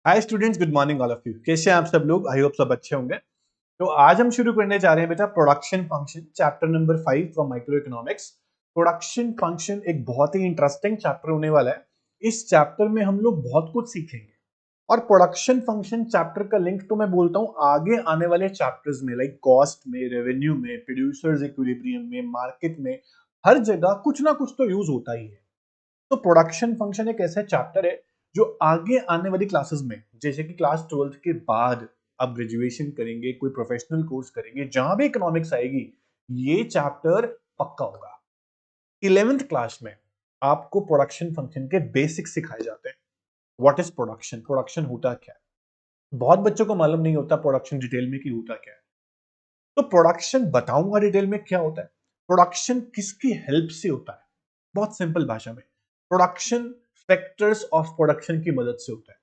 Hi students, good morning all of you. कैसे हैं आप सब लोग? आई होप सब अच्छे होंगे। तो आज हम शुरू करने जा रहे हैं बेटा production function, chapter number 5 from micro economics. Production function एक बहुत ही इंटरेस्टिंग चैप्टर होने वाला है। इस चैप्टर में हम लोग बहुत कुछ सीखेंगे और प्रोडक्शन फंक्शन चैप्टर का लिंक तो मैं बोलता हूँ आगे आने वाले चैप्टर्स में, लाइक कॉस्ट में, रेवेन्यू में, प्रोड्यूसर्स इक्विलिब्रियम में, मार्केट में, हर जगह कुछ ना कुछ तो यूज होता ही है। तो प्रोडक्शन फंक्शन एक ऐसा चैप्टर है जो आगे आने वाली क्लासेस में, जैसे कि क्लास 12th के बाद आप ग्रेजुएशन करेंगे, कोई प्रोफेशनल कोर्स करेंगे, जहां भी इकोनॉमिक्स आएगी, ये चैप्टर पक्का होगा। 11th क्लास में आपको प्रोडक्शन फंक्शन के बेसिक्स सिखाए जाते हैं। व्हाट इज प्रोडक्शन, प्रोडक्शन होता क्या है। बहुत बच्चों को मालूम नहीं होता प्रोडक्शन डिटेल में कि होता क्या है। तो प्रोडक्शन बताऊंगा डिटेल में क्या होता है। प्रोडक्शन किसकी हेल्प से होता है? बहुत सिंपल भाषा में, प्रोडक्शन फैक्टर्स ऑफ प्रोडक्शन की मदद से होता है।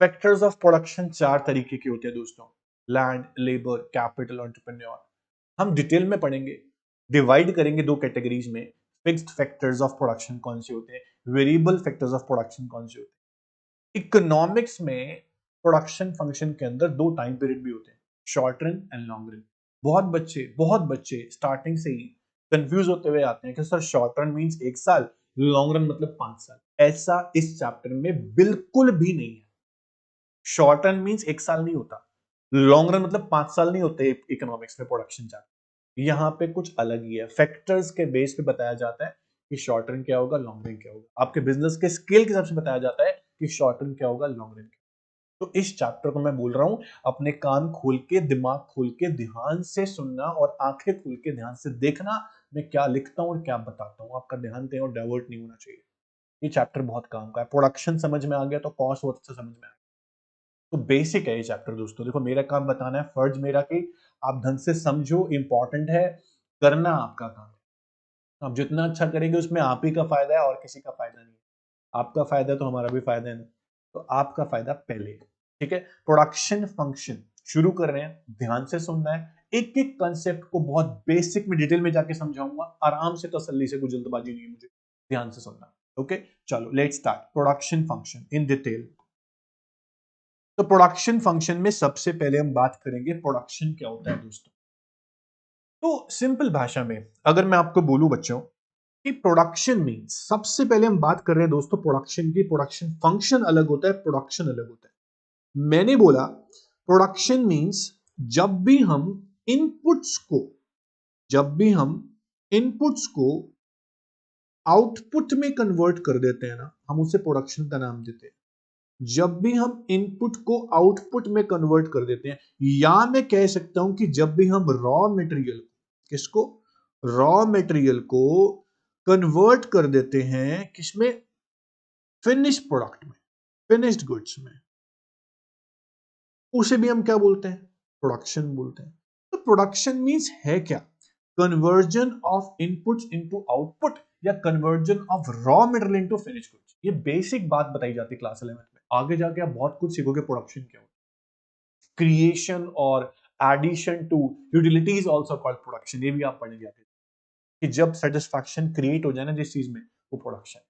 फैक्टर्स ऑफ प्रोडक्शन चार तरीके के होते हैं दोस्तों: लैंड, लेबर, कैपिटल, एंटरप्रेन्योर। हम डिटेल में पढ़ेंगे, डिवाइड करेंगे दो कैटेगरीज में। फिक्स्ड फैक्टर्स ऑफ प्रोडक्शन कौन से होते हैं, वेरिएबल फैक्टर्स ऑफ प्रोडक्शन कौन से होते हैं। इकोनॉमिक्स में प्रोडक्शन फंक्शन के अंदर दो टाइम पीरियड भी होते हैं, short run and long run. बहुत बच्चे स्टार्टिंग से ही कंफ्यूज होते हुए आते हैं कि सर शॉर्ट रन मींस 1 साल, लॉन्ग रन मतलब 5 साल। ऐसा इस चैप्टर में बिल्कुल भी नहीं है। शॉर्ट रन मींस 1 साल नहीं होता, लॉन्ग रन मतलब 5 साल नहीं होते इकोनॉमिक्स में प्रोडक्शन चैप्टर। यहाँ पे कुछ अलग ही है, फैक्टर्स के बेस पे बताया जाता है कि शॉर्ट रन क्या होगा, लॉन्ग रन क्या होगा। आपके बिजनेस के स्केल के हिसाब से बताया जाता है कि शॉर्ट रन क्या होगा, लॉन्ग रन। तो इस चैप्टर को मैं बोल रहा हूं, अपने कान खोल के, दिमाग खोल के ध्यान से सुनना और आंखें खोल के ध्यान से देखना मैं क्या लिखता हूं और क्या बताता हूं। आपका ध्यान कहीं और डाइवर्ट नहीं होना चाहिए। ये चैप्टर बहुत काम का है। प्रोडक्शन समझ में आ गया तो कॉस्ट बहुत अच्छा समझ में आ गया। तो बेसिक है ये चैप्टर दोस्तों। देखो, मेरा काम बताना है, फर्ज मेरा कि आप ढंग से समझो। इंपॉर्टेंट है, करना आपका काम है। आप जितना अच्छा करेंगे उसमें आप ही का फायदा है और किसी का फायदा नहीं है। आपका फायदा तो हमारा भी फायदा है ना। तो आपका फायदा पहले, ठीक है। प्रोडक्शन फंक्शन शुरू कर रहे हैं, ध्यान से सुनना है। एक एक कंसेप्ट को बहुत बेसिक में डिटेल में जाके समझाऊंगा, आराम से, तसल्ली से, कोई जल्दबाजी नहीं है मुझे। ध्यान से सुनना, ओके। चलो let's start production function in detail. तो प्रोडक्शन फंक्शन में सबसे पहले हम बात करेंगे प्रोडक्शन क्या होता है दोस्तों। तो सिंपल भाषा में अगर मैं आपको बोलूं बच्चों कि प्रोडक्शन मींस, सबसे पहले हम बात कर रहे हैं दोस्तों प्रोडक्शन की। प्रोडक्शन फंक्शन अलग होता है, प्रोडक्शन अलग होता है। मैंने बोला प्रोडक्शन मींस जब भी हम इनपुट्स को जब भी हम इनपुट्स को आउटपुट में कन्वर्ट कर देते हैं ना, हम उसे प्रोडक्शन का नाम देते हैं। जब भी हम इनपुट को आउटपुट में कन्वर्ट कर देते हैं, या मैं कह सकता हूं कि जब भी हम रॉ मटेरियल, किसको, रॉ मटेरियल को कन्वर्ट कर देते हैं किसमें, फिनिश प्रोडक्ट में, फिनिश्ड गुड्स में, उसे भी हम क्या बोलते हैं, प्रोडक्शन बोलते हैं। तो प्रोडक्शन मींस है क्या, conversion of inputs into output, या conversion of raw material into finish goods. ये बेसिक बात बताई जाती है क्लास 11 में। आगे जाके आप बहुत कुछ सीखोगे प्रोडक्शन क्या होता है, क्रिएशन और addition to utilities also called production. ये भी आप पढ़ेंगे आगे कि जब सेटिस्फैक्शन क्रिएट हो जाए ना जिस चीज में, वो प्रोडक्शन।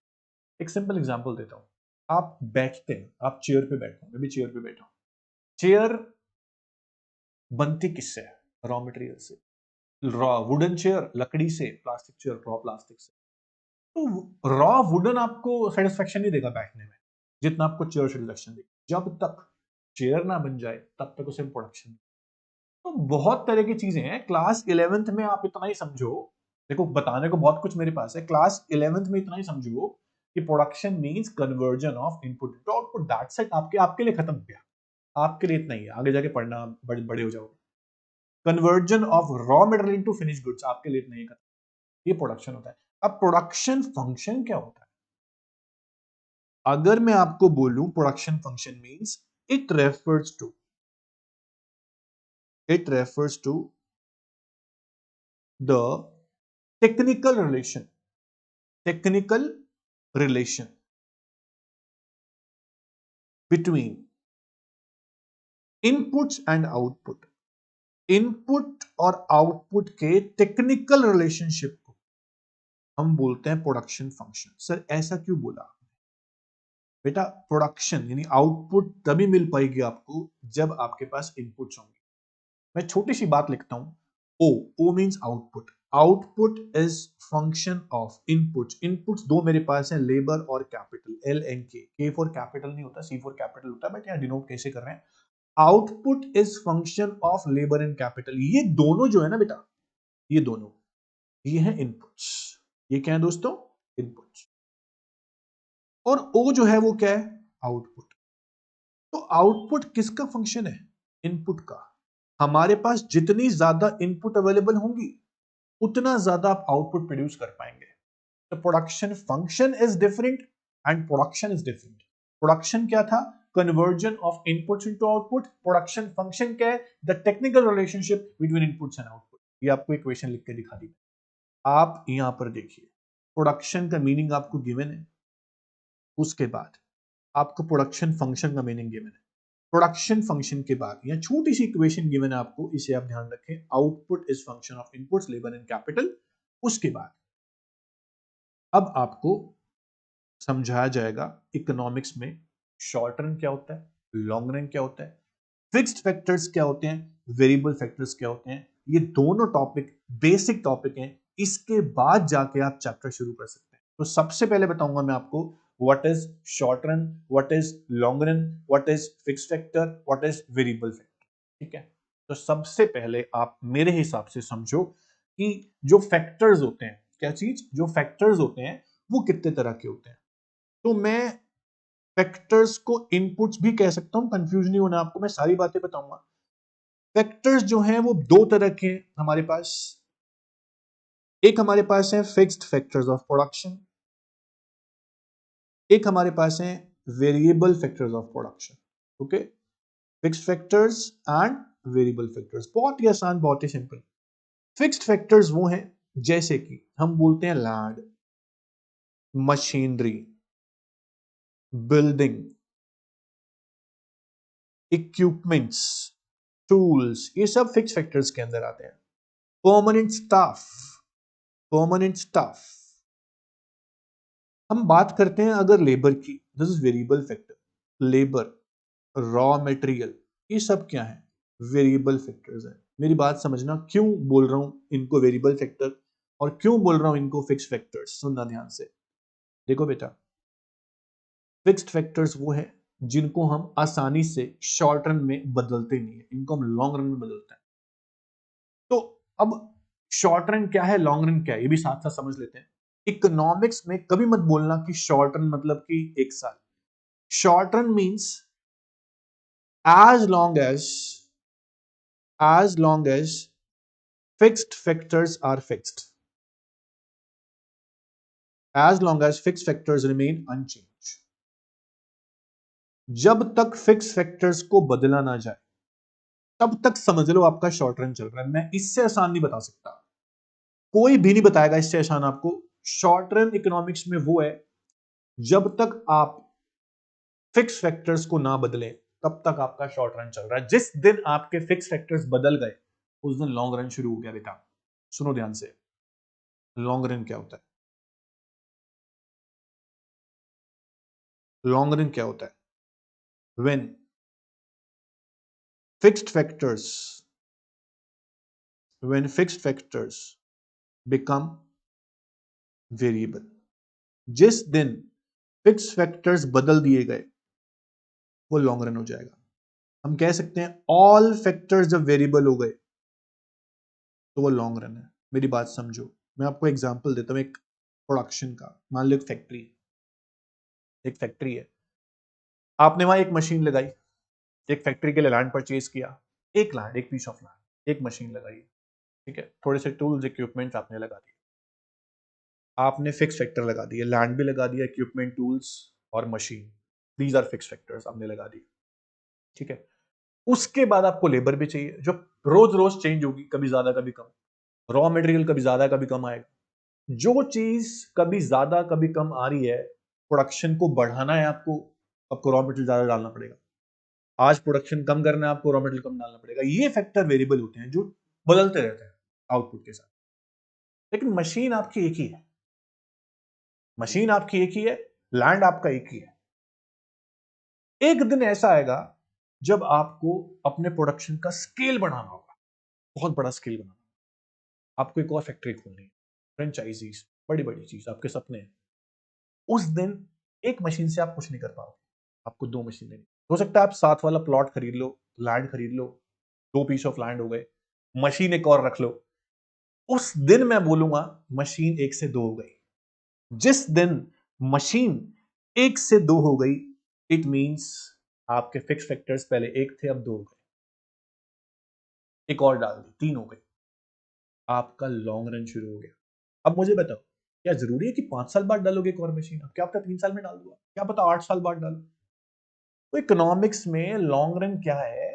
एक सिंपल एग्जांपल देता हूं। आप बैठते हैं, आप चेयर पे बैठे हो, मैं भी चेयर पे बैठा हूं। चेयर बनती किससे है, रॉ मटेरियल से। रॉ वुडन चेयर लकड़ी से, प्लास्टिक चेयर रॉ प्लास्टिक से। तो रॉ वुडन आपको सेटिस्फेक्शन नहीं देगा बैठने में जितना आपको चेयर सेटिस्फेक्शन देगा। जब तक चेयर ना बन जाए तब तक उसे प्रोडक्शन। तो बहुत तरह की चीजें हैं। क्लास 11th में आप इतना ही समझो, देखो बताने को बहुत कुछ मेरे पास है। क्लास 11th में इतना ही समझो कि production means conversion of input to output. That's it. आपके लिए खत्म किया। आपके लिए इतना ही है, आगे जाके पढ़ना, बड़े हो जाओगे। Conversion of raw material into finish goods आपके लिए नहीं करता। ये प्रोडक्शन होता है। अब प्रोडक्शन फंक्शन क्या होता है? अगर मैं आपको बोलूं production function means it refers to it refers to the technical relation technical relation between inputs and output. Input और आउटपुट के टेक्निकल रिलेशनशिप को हम बोलते हैं प्रोडक्शन फंक्शन। सर ऐसा क्यों बोला? बेटा प्रोडक्शन यानी आउटपुट तभी मिल पाएगी आपको जब आपके पास इनपुट्स होंगे। मैं छोटी सी बात लिखता हूं, O means output. Output is function of inputs. Inputs दो मेरे पास है, लेबर और capital, L and K for capital नहीं होता, सी फॉर कैपिटल होता है, बट यहाँ डिनोट कैसे कर रहे हैं, output is function of labour and capital. ये दोनों जो है ना बेटा, ये दोनों, ये है इनपुट्स। ये क्या है दोस्तों, इनपुट्स। और ओ जो है वो क्या है, आउटपुट। तो आउटपुट किसका फंक्शन है, इनपुट का। हमारे पास जितनी ज्यादा इनपुट अवेलेबल होंगी उतना ज्यादा आप आउटपुट प्रोड्यूस कर पाएंगे। तो production function is different and production is different. Production क्या था, conversion of inputs into output. Production function क्या है, the technical relationship between inputs and output. ये आपको इक्वेशन लिख के दिखा दी। आप यहां पर देखिए, प्रोडक्शन का मीनिंग आपको गिवन है, उसके बाद आपको प्रोडक्शन फंक्शन का मीनिंग गिवन है। प्रोडक्शन फंक्शन के बाद यहां छोटी सी इक्वेशन गिवन है आपको, इसे आप ध्यान रखें, output is function of inputs, labour and capital. उसके बाद अब आपको समझाया जाएगा इकोनॉमिक्स में शॉर्ट रन क्या होता है, लॉन्ग रन क्या होता है, फिक्स्ड फैक्टर्स क्या होते हैं, वेरिएबल फैक्टर्स क्या होते हैं। ये दोनों टॉपिक बेसिक टॉपिक हैं, इसके बाद जाके आप चैप्टर शुरू कर सकते हैं। तो सबसे पहले बताऊंगा मैं आपको what is short run, what is long run, what is fixed factor, what is variable factor. ठीक है, तो सबसे पहले आप मेरे हिसाब से समझो कि जो फैक्टर्स होते हैं, क्या चीज, जो फैक्टर्स होते हैं वो कितने तरह के होते हैं। तो मैं फैक्टर्स को इनपुट्स भी कह सकता हूं, कंफ्यूज नहीं होना आपको, मैं सारी बातें बताऊंगा। फैक्टर्स जो हैं वो दो तरह के हैं हमारे पास। एक हमारे पास है फिक्स्ड फैक्टर्स ऑफ प्रोडक्शन, एक हमारे पास है variable factors of production. Okay, fixed factors and variable factors, बहुत ही आसान, बहुत ही सिंपल। फिक्स्ड फैक्टर्स वो हैं जैसे कि हम बोलते हैं land, machinery, building, equipments, tools, ये सब फिक्स्ड फैक्टर्स के अंदर आते हैं। Permanent staff, permanent staff. हम बात करते हैं अगर लेबर की, this is variable factor. Labour, raw material, ये सब क्या है, वेरिएबल फैक्टर्स है। मेरी बात समझना, क्यों बोल रहा हूं इनको वेरिएबल फैक्टर और क्यों बोल रहा हूं इनको फिक्स्ड फैक्टर्स, सुनना ध्यान से। देखो बेटा, फिक्स्ड फैक्टर्स वो है जिनको हम आसानी से शॉर्ट रन में बदलते नहीं है, इनको हम लॉन्ग रन में बदलते हैं। तो अब शॉर्ट रन क्या है, लॉन्ग रन क्या है, ये भी साथ साथ समझ लेते हैं। इकोनॉमिक्स में कभी मत बोलना कि शॉर्ट रन मतलब कि एक साल। Short run means as long as fixed factors are fixed, as long as fixed factors remain unchanged। जब तक फिक्स फैक्टर्स को बदला ना जाए तब तक समझ लो आपका शॉर्ट रन चल रहा है। मैं इससे आसान नहीं बता सकता, कोई भी नहीं बताएगा इससे आसान आपको। शॉर्ट रन इकोनॉमिक्स में वो है जब तक आप फिक्स फैक्टर्स को ना बदलें तब तक आपका शॉर्ट रन चल रहा है। जिस दिन आपके फिक्स फैक्टर्स बदल गए उस दिन लॉन्ग रन शुरू हो गया बेटा। सुनो ध्यान से, लॉन्ग रन क्या होता है, लॉन्ग रन क्या होता है, when fixed factors, when fixed factors become variable. जिस दिन फिक्स्ड फैक्टर्स बदल दिए गए वो लॉन्ग रन हो जाएगा। हम कह सकते हैं ऑल फैक्टर्स जब वेरिएबल हो गए तो वो लॉन्ग रन है। मेरी बात समझो, मैं आपको एग्जांपल देता हूं एक प्रोडक्शन का। मान लो एक फैक्ट्री, एक फैक्ट्री है, आपने वहां एक मशीन लगाई, एक फैक्ट्री के लिए लैंड परचेज किया, एक लैंड, एक पीस ऑफ लैंड, एक मशीन लगाई, ठीक है, थोड़े से टूल्स इक्विपमेंट आपने लगा दिए, आपने फिक्स फैक्टर लगा दिए, लैंड भी लगा दिया, इक्विपमेंट, टूल्स और machine, these are fix factors आपने लगा दिए, ठीक है। उसके बाद आपको लेबर भी चाहिए जो रोज रोज चेंज होगी, कभी ज्यादा कभी कम, रॉ मटेरियल कभी ज्यादा कभी कम आएगा। जो चीज कभी ज्यादा कभी कम आ रही है, प्रोडक्शन को बढ़ाना है आपको रॉ मटेरियल ज्यादा डालना पड़ेगा। आज प्रोडक्शन कम करना है, आपको रॉ मटेरियल कम डालना पड़ेगा। ये फैक्टर वेरिएबल होते हैं जो बदलते रहते हैं आउटपुट के साथ। लेकिन मशीन आपकी एक ही है, मशीन आपकी एक ही है, लैंड आपका एक ही है। एक दिन ऐसा आएगा जब आपको अपने प्रोडक्शन का स्केल बढ़ाना होगा, बहुत बड़ा स्केल बनाना, आपको एक और फैक्ट्री खोलनी है, फ्रेंचाइजीज, बड़ी बड़ी चीज, आपके सपने हैं। उस दिन एक मशीन से आप कुछ नहीं कर पाओगे, आपको दो मशीनें लेनी। हो सकता है आप साथ वाला प्लॉट खरीद लो, लैंड खरीद लो, 2 पीस ऑफ लैंड हो गए, मशीन एक और रख लो। उस दिन मैं बोलूंगा मशीन 1 से 2 हो गई। जिस दिन मशीन 1 से 2 हो गई, इट मींस आपके फिक्स फैक्टर्स पहले 1 थे, अब 2 हो गए, एक और डाल दी, 3 हो गई, आपका लॉन्ग रन शुरू हो गया। अब मुझे बताओ, क्या जरूरी है कि 5 साल बाद डालोगे एक और मशीन? अब क्या पता 3 साल में डाल दूंगा, क्या पता 8 साल बाद डालो। तो इकोनॉमिक्स में लॉन्ग रन क्या है?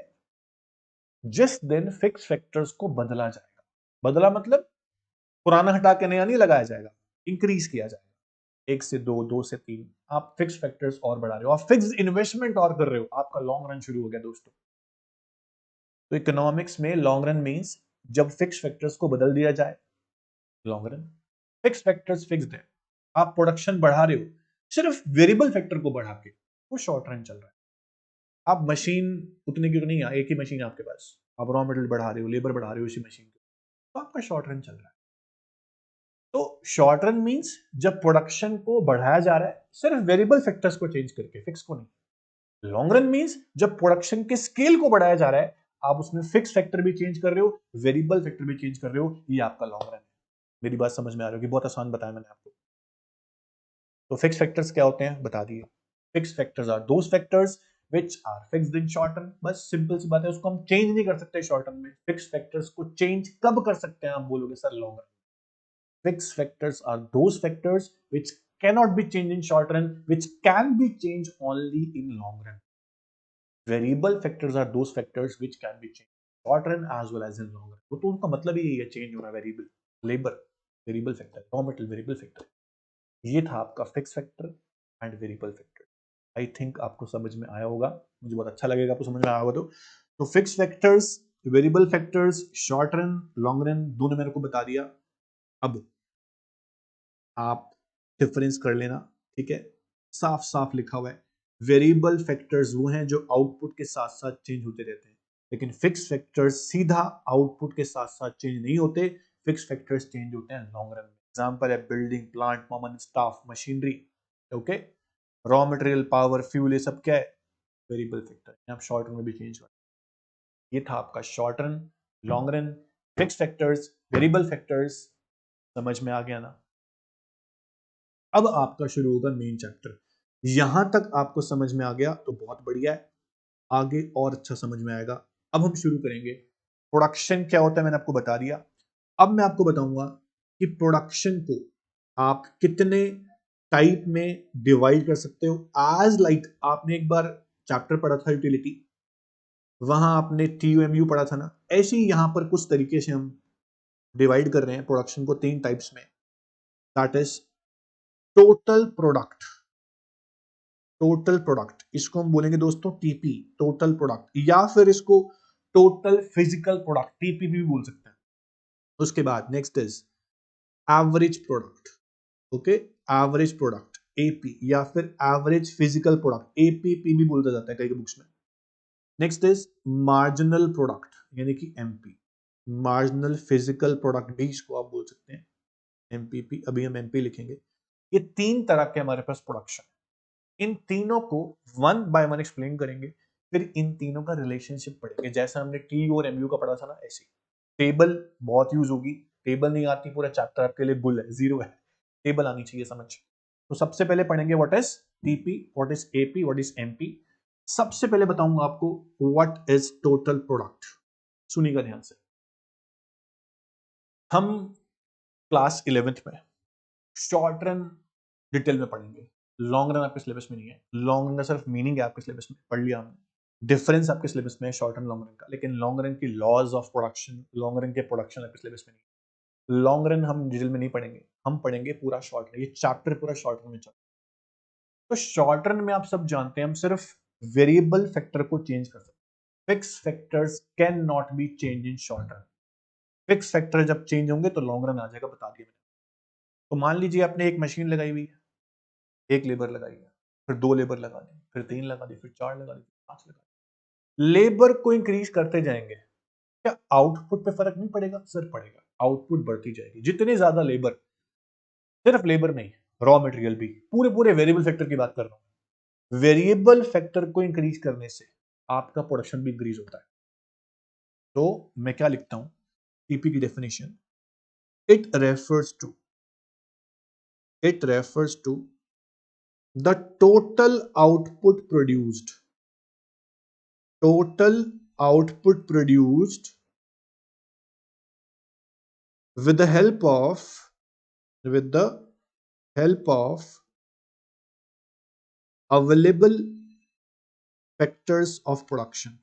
जिस दिन फिक्स फैक्टर्स को बदला जाएगा, बदला मतलब पुराना हटा के नया नहीं लगाया जाएगा, इंक्रीज किया जाएगा। 1 से 2, 2 से 3, आप फिक्स फैक्टर्स और बढ़ा रहे हो, आप फिक्स इन्वेस्टमेंट और कर रहे हो, आपका लॉन्ग रन शुरू हो गया दोस्तों। तो इकोनॉमिक्स में लॉन्ग रन मींस जब फिक्स फैक्टर्स को बदल दिया जाए, long run. Fix factors fixed है, आप प्रोडक्शन बढ़ा रहे हो सिर्फ वेरिएबल फैक्टर को बढ़ा के, वो शॉर्ट रन चल रहा है। आप मशीन उतने की तो नहीं है, एक ही मशीन आपके पास, आप रॉ मटेरियल बढ़ा रहे हो, लेबर बढ़ा रहे हो उसी मशीन को, तो आपका शॉर्ट रन चल रहा है। तो शॉर्ट रन मींस जब प्रोडक्शन को बढ़ाया जा रहा है सिर्फ वेरिएबल फैक्टर्स को चेंज करके, फिक्स को नहीं। लॉन्ग रन मींस जब प्रोडक्शन के स्केल को बढ़ाया जा रहा है, आप उसमें फिक्स फैक्टर भी चेंज कर रहे हो, वेरिएबल फैक्टर भी चेंज कर रहे हो, ये आपका लॉन्ग रन है। मेरी बात समझ में आ रही होगी, बहुत आसान बताया मैंने आपको। तो फिक्स फैक्टर्स क्या होते हैं बता दिए। Fix factors are those factors which are fixed in short term. बस सिंपल सी बात है, उसको हम चेंज नहीं कर सकते शॉर्ट टर्म में। फिक्स फैक्टर्स को चेंज कब कर सकते हैं? आप बोलोगे sir long run. Fixed factors are those factors which cannot be changed in short run, which can be changed only in long run. Variable factors are those factors which can be changed in short run as well as in long run. तो उनका मतलब ही है change होना, variable, labour variable factor, raw material variable factor. ये था आपका fix factor and variable factor. I think आपको समझ में आया होगा, मुझे बहुत अच्छा लगेगा आपको समझ में आया होगा। तो fix factors, variable factors, short run, long run, दोनों मेरे को बता दिया। अब आप डिफरेंस कर लेना, ठीक है, साफ साफ लिखा हुआ है। वेरिएबल फैक्टर्स वो हैं जो आउटपुट के साथ साथ चेंज होते रहते हैं, लेकिन फिक्स फैक्टर्स सीधा आउटपुट के साथ साथ चेंज नहीं होते। फिक्स फैक्टर्स चेंज होते हैं लॉन्ग रन में। एग्जांपल है building, plant, permanent staff, machinery, okay, raw material, power, fuel, ये सब क्या है? Variable factor. आप शॉर्ट रन में भी चेंज कर। ये था आपका short run, long run, fix factors, variable factors. समझ में आ गया ना? अब आपका शुरू होगा मेन चैप्टर। यहां तक आपको समझ में आ गया तो बहुत बढ़िया है, आगे और अच्छा समझ में आएगा। अब हम शुरू करेंगे। प्रोडक्शन क्या होता है मैंने आपको बता दिया। अब मैं आपको बताऊंगा कि प्रोडक्शन को आप कितने टाइप में डिवाइड कर सकते हो। आज लाइक आपने एक बार चैप्टर पढ़ा था यूटिलिटी, वहां आपने TUMU पढ़ा था ना, ऐसे ही यहां पर कुछ तरीके से हम डिवाइड कर रहे हैं प्रोडक्शन को 3 टाइप्स में। That is total product, total product, इसको हम बोलेंगे दोस्तों TP, टोटल प्रोडक्ट, या फिर इसको टोटल फिजिकल प्रोडक्ट, TP भी बोल सकते हैं। उसके बाद next is average product, okay, average product AP, या फिर एवरेज फिजिकल प्रोडक्ट APP भी बोलता जाता है कई बुक्स में। नेक्स्ट इज मार्जिनल प्रोडक्ट यानी कि MP, मार्जिनल फिजिकल प्रोडक्ट भी इसको आप बोल सकते हैं, MPP, अभी हम MP लिखेंगे। ये 3 तरह के हमारे पास प्रोडक्शन, इन तीनों को वन बाय वन एक्सप्लेन करेंगे, फिर इन तीनों का रिलेशनशिप पढ़ेंगे। जैसे हमने टी और एमयू का पढ़ा था ना, ऐसे टेबल बहुत यूज होगी। टेबल नहीं आती पूरा चैप्टर आपके लिए बुल है, जीरो है, टेबल आनी चाहिए समझ। तो सबसे पहले पढ़ेंगे what is TP, what is AP, what is MP. सबसे पहले बताऊंगा आपको व्हाट इज टोटल प्रोडक्ट। सुनिएगा ध्यान से। हम क्लास 11th में शॉर्ट रन डिटेल में पढ़ेंगे, लॉन्ग रन आपके सिलेबस में नहीं है। लॉन्ग रन का सिर्फ मीनिंग है आपके सिलेबस में, पढ़ लिया हमने। डिफरेंस आपके सिलेबस में है शॉर्ट रन लॉन्ग रन का, लेकिन लॉन्ग रन की laws of production, long run के प्रोडक्शन आपके सिलेबस में नहीं है। लॉन्ग रन हम डिटेल में नहीं पढ़ेंगे, हम पढ़ेंगे पूरा शॉर्ट रन। ये चैप्टर पूरा शॉर्ट रन में चलता है। तो शॉर्ट रन में आप सब जानते हैं हम सिर्फ वेरिएबल फैक्टर को चेंज कर सकते हैं। Fix factors can not be change in short run. Fix factor जब चेंज होंगे तो लॉन्ग रन आ जाएगा, बता दिया मैंने। तो मान लीजिए आपने एक मशीन लगाई हुई है, एक लेबर लगाई है, फिर 2 लेबर लगा दी, फिर 3 लगा दी, फिर 4 लगा दी, 5 लगा दी। लेबर को इंक्रीज करते जाएंगे, क्या आउटपुट पे फर्क नहीं पड़ेगा? सर पड़ेगा, आउटपुट बढ़ती जाएगी। जितने ज्यादा लेबर, सिर्फ लेबर नहीं, रॉ मटेरियल भी, पूरे पूरे वेरिएबल फैक्टर की बात कर रहा हूं। वेरिएबल फैक्टर को इंक्रीज करने से आपका प्रोडक्शन भी इंक्रीज होता है। तो मैं क्या लिखता हूं टीपी की definition, it refers to the total output produced, total output produced with the help of available factors of production,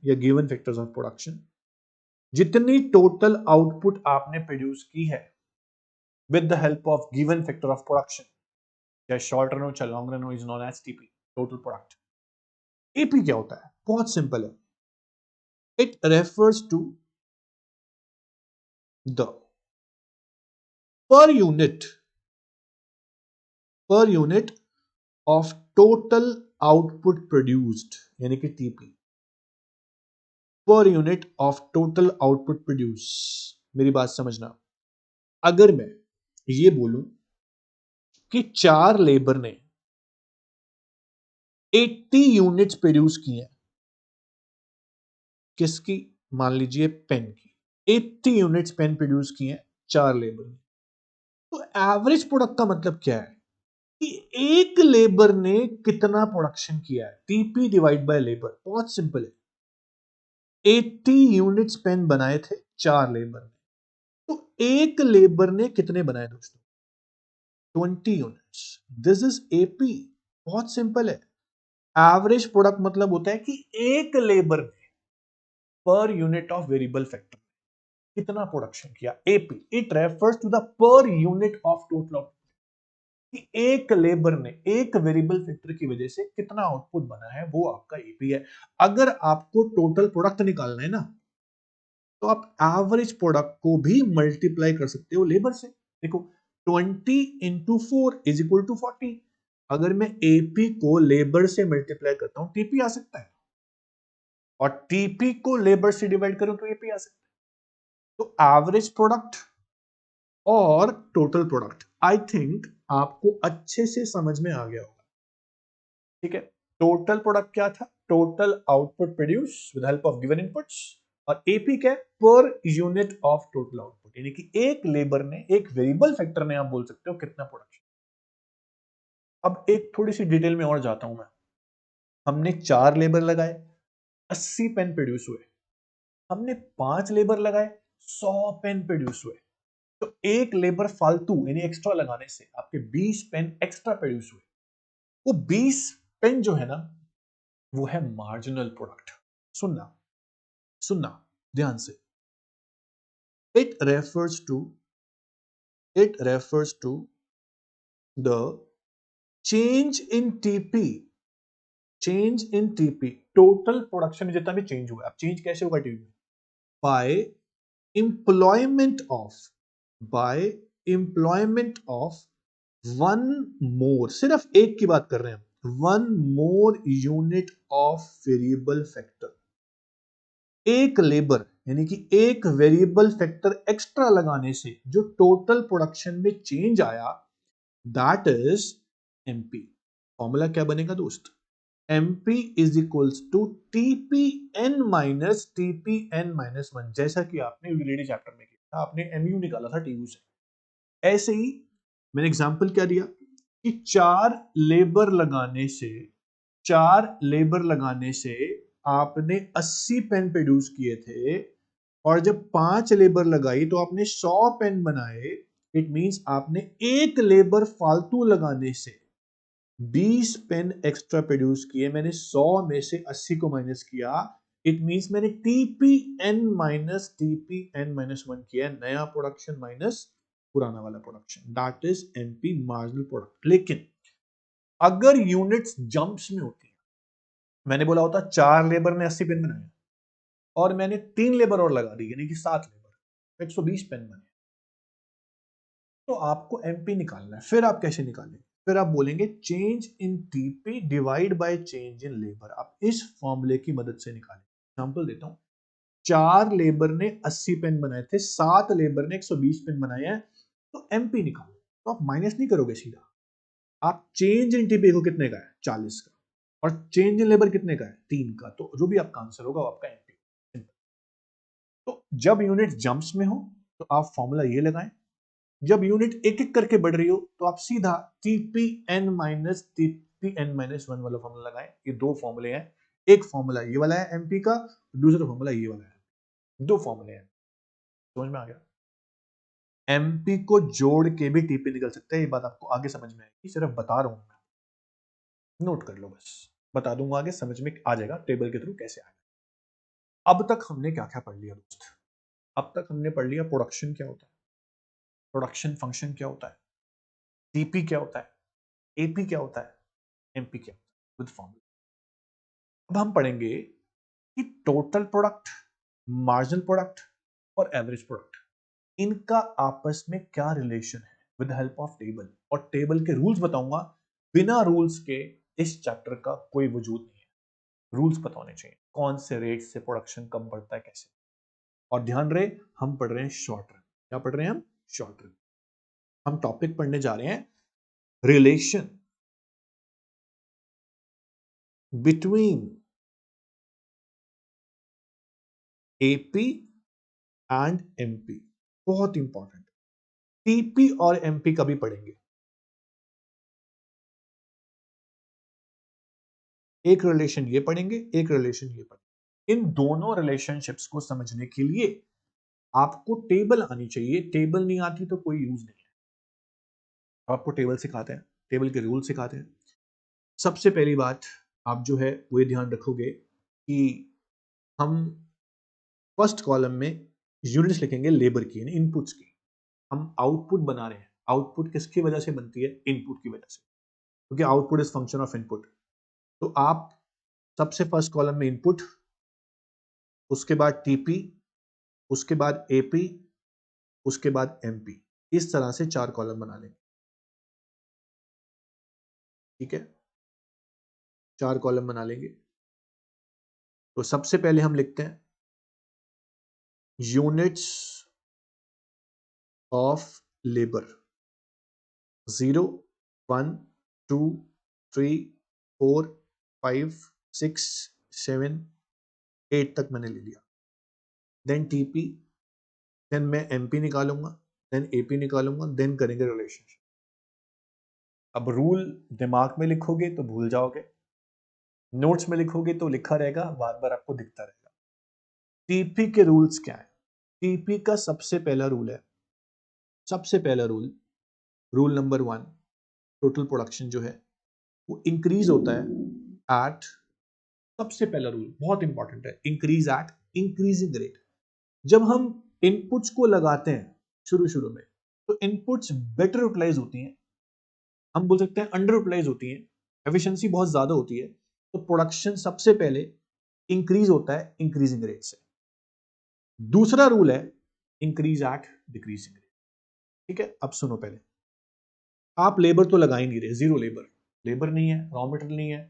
या गिवन फैक्टर्स ऑफ प्रोडक्शन। जितनी टोटल आउटपुट आपने प्रोड्यूस की है with the help of given factor of production, चाहे short run हो चाहे long run हो, is known as TP, total product. AP क्या होता है? बहुत सिंपल है, it refers to the per unit of total output produced, यानी कि टीपी, पर unit of total output produce. मेरी बात समझना, अगर मैं ये बोलूं कि 4 लेबर ने 80 यूनिट्स प्रोड्यूस किए, किसकी? मान लीजिए पेन की 80 यूनिट्स पेन प्रोड्यूस किए 4 लेबर ने, तो एवरेज प्रोडक्ट का मतलब क्या है कि एक लेबर ने कितना प्रोडक्शन किया है, टीपी डिवाइड बाय लेबर। बहुत सिंपल है, 80 यूनिट्स पेन बनाए थे 4 लेबर ने, तो एक लेबर ने कितने बनाए दोस्तों? 20 यूनिट्स। This is AP. बहुत सिंपल है, एवरेज प्रोडक्ट मतलब होता है कि एक लेबर ने per unit of variable factor कितना प्रोडक्शन किया। AP, it refers to the per unit of total output, कि एक लेबर ने एक वेरिएबल फैक्टर की वजह से कितना आउटपुट बना है, वो आपका एपी है। अगर आपको टोटल प्रोडक्ट निकालना है ना, तो आप एवरेज प्रोडक्ट को भी मल्टीप्लाई कर सकते हो लेबर से। देखो 20 इंटू 4 इज इक्वल टू 40। अगर मैं एपी को लेबर से मल्टीप्लाई करता हूं, टीपी आ सकता है, और टीपी को लेबर से डिवाइड करूं तो एपी आ सकता है। तो एवरेज प्रोडक्ट और टोटल प्रोडक्ट, आई थिंक आपको अच्छे से समझ में आ गया होगा। ठीक है, टोटल प्रोडक्ट क्या था? Total output produce with help of given inputs, और एपी क्या है? पर यूनिट ऑफ टोटल आउटपुट, यानी कि एक लेबर ने, एक वेरिएबल फैक्टर ने, आप बोल सकते हो कितना प्रोडक्शन। अब एक थोड़ी सी डिटेल में और जाता हूं मैं। हमने 4 लेबर लगाए, 80 पेन प्रोड्यूस हुए। हमने 5 लेबर लगाए, 100 पेन प्रोड्यूस हुए। तो एक लेबर फालतू यानी एक्स्ट्रा लगाने से आपके 20 पेन एक्स्ट्रा प्रोड्यूस हुए। वो 20 पेन जो है ना, वो है मार्जिनल प्रोडक्ट। सुनना सुनना ध्यान से, it refers to the change in TP, total production में जितना भी चेंज हुआ। अब चेंज कैसे होगा TP? By employment of one more, सिर्फ एक की बात कर रहे हैं, one more unit of variable factor. एक लेबर यानी कि एक वेरिएबल फैक्टर एक्स्ट्रा लगाने से जो टोटल प्रोडक्शन में चेंज आया, दैट इज एमपी। फॉर्मूला क्या बनेगा दोस्त? MP is equals to TPN minus TPN minus 1, जैसा कि आपने यूटिलिटी चैप्टर में किया था, आपने एमयू निकाला था टीयू से। ऐसे ही मैंने एग्जांपल क्या दिया कि 4 लेबर लगाने से आपने 80 पेन प्रोड्यूस किए थे, और जब 5 लेबर लगाई तो आपने 100 पेन बनाए। इट मींस आपने एक लेबर फालतू लगाने से 20 पेन एक्स्ट्रा प्रोड्यूस किए। मैंने 100 में से 80 को माइनस किया, इट मींस मैंने टीपीएन माइनस 1 किया, नया प्रोडक्शन माइनस पुराना वाला production, that is MP, marginal product. लेकिन अगर यूनिट्स जंप्स में होती है, मैंने बोला होता 4 लेबर ने 80 पेन बनाए और मैंने 3 लेबर और लगा दी, यानी कि 7 लेबर, 120 पेन बने, तो आपको एमपी निकालना है। फिर आप कैसे निकालेंगे? फिर आप बोलेंगे change in TP divide by change in labour. आप इस फॉर्मूले की मदद से निकालें। एग्जांपल देता हूं, 4 लेबर ने 80 पेन बनाए थे, 7 लेबर ने 120 पेन बनाए हैं, तो एमपी निकालो। तो आप माइनस नहीं करोगे सीधा, आप चेंज इन टीपी को कितने का है 40 का, और चेंज इन लेबर कितने का है 3 का, तो जो भी आपका आंसर होगा वो आपका एमपी। तो जब यूनिट जंप्स में हो तो आप फॉर्मूला ये लगाएं, जब यूनिट एक एक करके बढ़ रही हो तो आप सीधा TPN माइनस TPN माइनस 1 वाला फॉर्मूला लगाएं। ये दो फॉर्मूले हैं, एक फॉर्मूला ये वाला है एमपी का, दूसरा फॉर्मूला ये वाला है, दो फॉर्मूले हैं। समझ में आ गया? एमपी को जोड़ के भी टीपी निकल सकता है, ये बात आपको आगे समझ में आएगी, सिर्फ बता रहा हूं मैं, नोट कर लो बस, बता दूंगा आगे समझ में आ जाएगा टेबल के थ्रू कैसे आएगा। अब तक हमने क्या क्या पढ़ लिया दोस्त? अब तक हमने पढ़ लिया प्रोडक्शन क्या होता है, प्रोडक्शन फंक्शन क्या होता है, टीपी क्या होता है, एपी क्या होता है, एमपी क्या होता है विद फॉर्मूला। अब हम पढ़ेंगे कि टोटल प्रोडक्ट, मार्जिनल प्रोडक्ट और एवरेज प्रोडक्ट, इनका आपस में क्या रिलेशन है विद हेल्प ऑफ टेबल, और टेबल के रूल्स बताऊंगा। बिना रूल्स के इस चैप्टर का कोई वजूद नहीं है, रूल्स पता होने चाहिए, कौन से रेट से प्रोडक्शन कम बढ़ता है कैसे। और ध्यान रहे हम पढ़ रहे हैं शॉर्ट रन। क्या पढ़ रहे हैं हम? Short run. हम टॉपिक पढ़ने जा रहे हैं relation between AP and MP. बहुत इंपॉर्टेंट, टीपी और एमपी कभी पढ़ेंगे, एक रिलेशन ये पढ़ेंगे, एक रिलेशन ये पढ़ेंगे। इन दोनों रिलेशनशिप्स को समझने के लिए आपको टेबल आनी चाहिए, टेबल नहीं आती तो कोई यूज नहीं है। आपको टेबल सिखाते हैं, टेबल के रूल सिखाते हैं। सबसे पहली बात आप जो है वो ये ध्यान रखोगे कि हम फर्स्ट कॉलम में यूनिट्स लिखेंगे लेबर की, यानी इनपुट्स की। हम आउटपुट बना रहे हैं, आउटपुट किसकी वजह से बनती है? इनपुट की वजह से, क्योंकि output is function of input. तो आप सबसे फर्स्ट कॉलम में इनपुट, उसके बाद टीपी, उसके बाद एपी, उसके बाद एमपी, इस तरह से 4 कॉलम बना लेंगे। ठीक है, 4 कॉलम बना लेंगे। तो सबसे पहले हम लिखते हैं यूनिट्स ऑफ लेबर, 0 1 2 3 4 5 6 7 8 तक मैंने ले लिया। देन टीपी, देन मैं एमपी निकालूंगा, देन एपी निकालूंगा, देन करेंगे रिलेशनशिप। अब रूल दिमाग में लिखोगे तो भूल जाओगे, नोट्स में लिखोगे तो लिखा रहेगा, बार बार आपको दिखता रहेगा। टीपी के रूल्स क्या है? टीपी का सबसे पहला रूल है, सबसे पहला rule, rule number 1, total production जो है वो इंक्रीज होता है एट, सबसे पहला रूल बहुत इंपॉर्टेंट है, इंक्रीज एट इंक्रीजिंग रेट। जब हम इनपुट्स को लगाते हैं शुरू शुरू में तो इनपुट्स बेटर यूटिलाइज होती हैं, हम बोल सकते हैं अंडर यूटिलाइज होती हैं, एफिशिएंसी बहुत ज्यादा होती है, तो प्रोडक्शन सबसे पहले इंक्रीज होता है इंक्रीजिंग रेट से। दूसरा रूल है इंक्रीज एट डिक्रीजिंग रेट। ठीक है, अब सुनो, पहले आप लेबर तो लगा ही नहीं रहे, जीरो लेबर, लेबर नहीं है, रॉ मटेरियल नहीं है,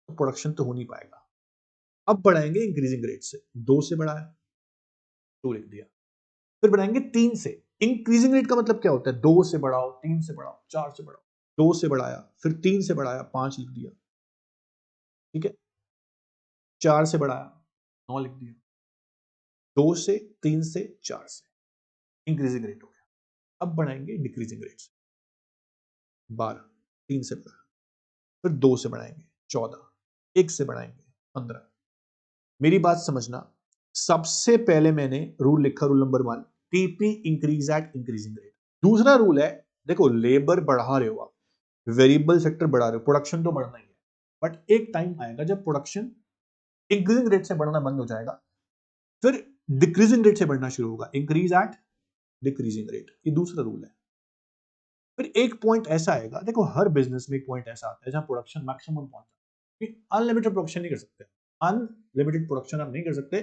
तो प्रोडक्शन तो हो नहीं पाएगा। अब बढ़ाएंगे इंक्रीजिंग रेट से, 2 से बढ़ाया, 2 लिख दिया, फिर बढ़ाएंगे 3 से। इंक्रीजिंग रेट का मतलब क्या होता है? 2 से बढ़ाओ, 3 से बढ़ाओ, 4 से बढ़ाओ, 2 से बढ़ाया, फिर 3 से बढ़ाया, 5 लिख दिया। ठीक है, 4 से बढ़ाया, 9 लिख दिया, 2 से, 3 से, 4 से, इंक्रीजिंग रेट हो गया। अब बढ़ाएंगे डिक्रीजिंग रेट से, 12, 3 से बढ़ाया, फिर 2 से बढ़ाएंगे 14, 1 से बढ़ाएंगे 15। मेरी बात समझना, सबसे पहले मैंने रूल लिखा, rule number 1, TP increase at increasing rate. दूसरा रूल है, देखो लेबर बढ़ा रहे हो आप, वेरिएबल सेक्टर बढ़ा रहे हो, प्रोडक्शन तो बढ़ना ही है, बट एक टाइम आएगा जब प्रोडक्शन इंक्रीजिंग रेट से बढ़ना बंद हो जाएगा, फिर डिक्रीजिंग रेट से बढ़ना शुरू होगा, इंक्रीज एट डिक्रीजिंग रेट। ये दूसरा रूल है। फिर एक पॉइंट ऐसा आएगा, देखो हर बिजनेस में एक पॉइंट ऐसा आता है जहां प्रोडक्शन मैक्सिमम पहुंच जाता है। अनलिमिटेड प्रोडक्शन नहीं कर सकते, अनलिमिटेड प्रोडक्शन आप नहीं कर सकते,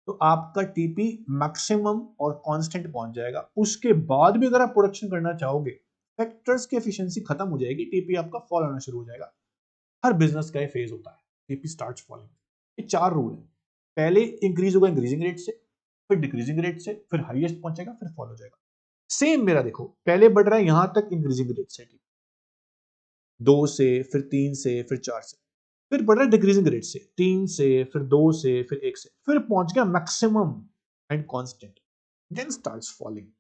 तो आपका टीपी मैक्सिमम और कांस्टेंट पहुंच जाएगा। उसके बाद भी अगर आप प्रोडक्शन करना चाहोगे, फैक्टर्स की एफिशिएंसी खत्म हो जाएगी, टीपी आपका फॉल होना शुरू हो जाएगा। हर बिजनेस का ये फेज होता है, टीपी स्टार्ट्स फॉलिंग। ये 4 रूल है। पहले इंक्रीज होगा इंक्रीजिंग रेट से, फिर डिक्रीजिंग रेट से, फिर हाईएस्ट पहुंचेगा, फिर फॉल हो जाएगा। सेम मेरा देखो, पहले बढ़ रहा है यहां तक इंक्रीजिंग रेट से, 2 से, फिर 3 से, फिर 4 से, फिर बढ़ रहा है डिक्रीजिंग रेट से, 3 से, फिर 2 से, फिर 1 से, फिर पहुंच गया maximum and constant, then starts falling.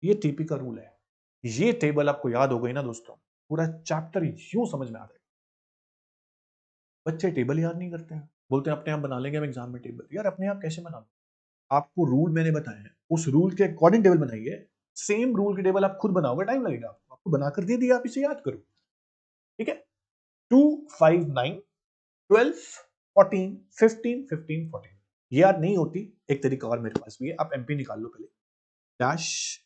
ये टीपी का रूल है। ये टेबल आपको याद हो गई ना दोस्तों, पूरा चैप्टर यूं समझ में आ जाएगा। बच्चे टेबल याद नहीं करते हैं, बोलते हैं अपने आप बना लेंगे हम एग्जाम में टेबल। यार अपने आप कैसे बना? आपको रूल मैंने बताए हैं, उस रूल के अकॉर्डिंग टेबल बनाइए। सेम रूल की टेबल आप खुद बनाओगे, टाइम लगेगा आपको बनाकर दे दिया, आप इसे याद करो। ठीक है, 2 5 9 12 14 15 15 14, ये याद नहीं होती। एक तरीका और मेरे पास भी है, आप एमपी निकाल लो पहले। Dash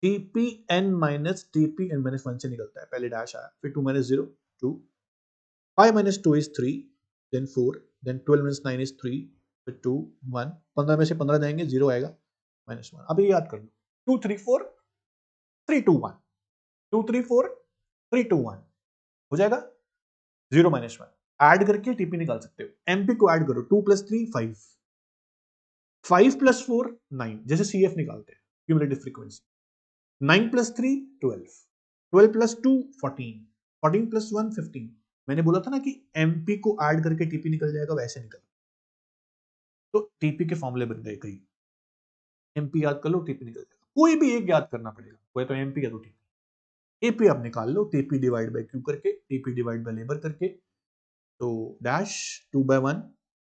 TP N minus TP N minus 1 से निकलता है, पहले डैश आया, फिर 2 minus 0 2, 5 minus 2 is 3, then 4, then 12 minus 9 is 3, फिर 2 1, 15 में से 15 जाएंगे, 0 आएगा, -1। अब ये याद कर लो, 2 3 4 3 2 1, 2 3 4 3 2 1 हो जाएगा, 0 -1। ऐड करके टीपी निकाल सकते हो। एमपी को ऐड करो, 2 + 3 5, 5 + 4 9, जैसे सीएफ निकालते हैं, क्यूमुलेटिव फ्रीक्वेंसी। 9 + 3 12, 12 + 2 14, 14 + 1 15। मैंने बोला था ना कि एमपी को ऐड करके टीपी निकल जाएगा, वैसे निकल। तो टीपी के फॉर्मूले बन गए कई। एमपी याद कर लो, टीपी निकल जाएगा। कोई भी एक याद करना पड़ेगा, कोई तो एमपी या तो टीपी। एपी आप निकाल लो, टीपी डिवाइड बाय क्यू करके, टीपी डिवाइड बाय लेबर करके। तो डैश 2/1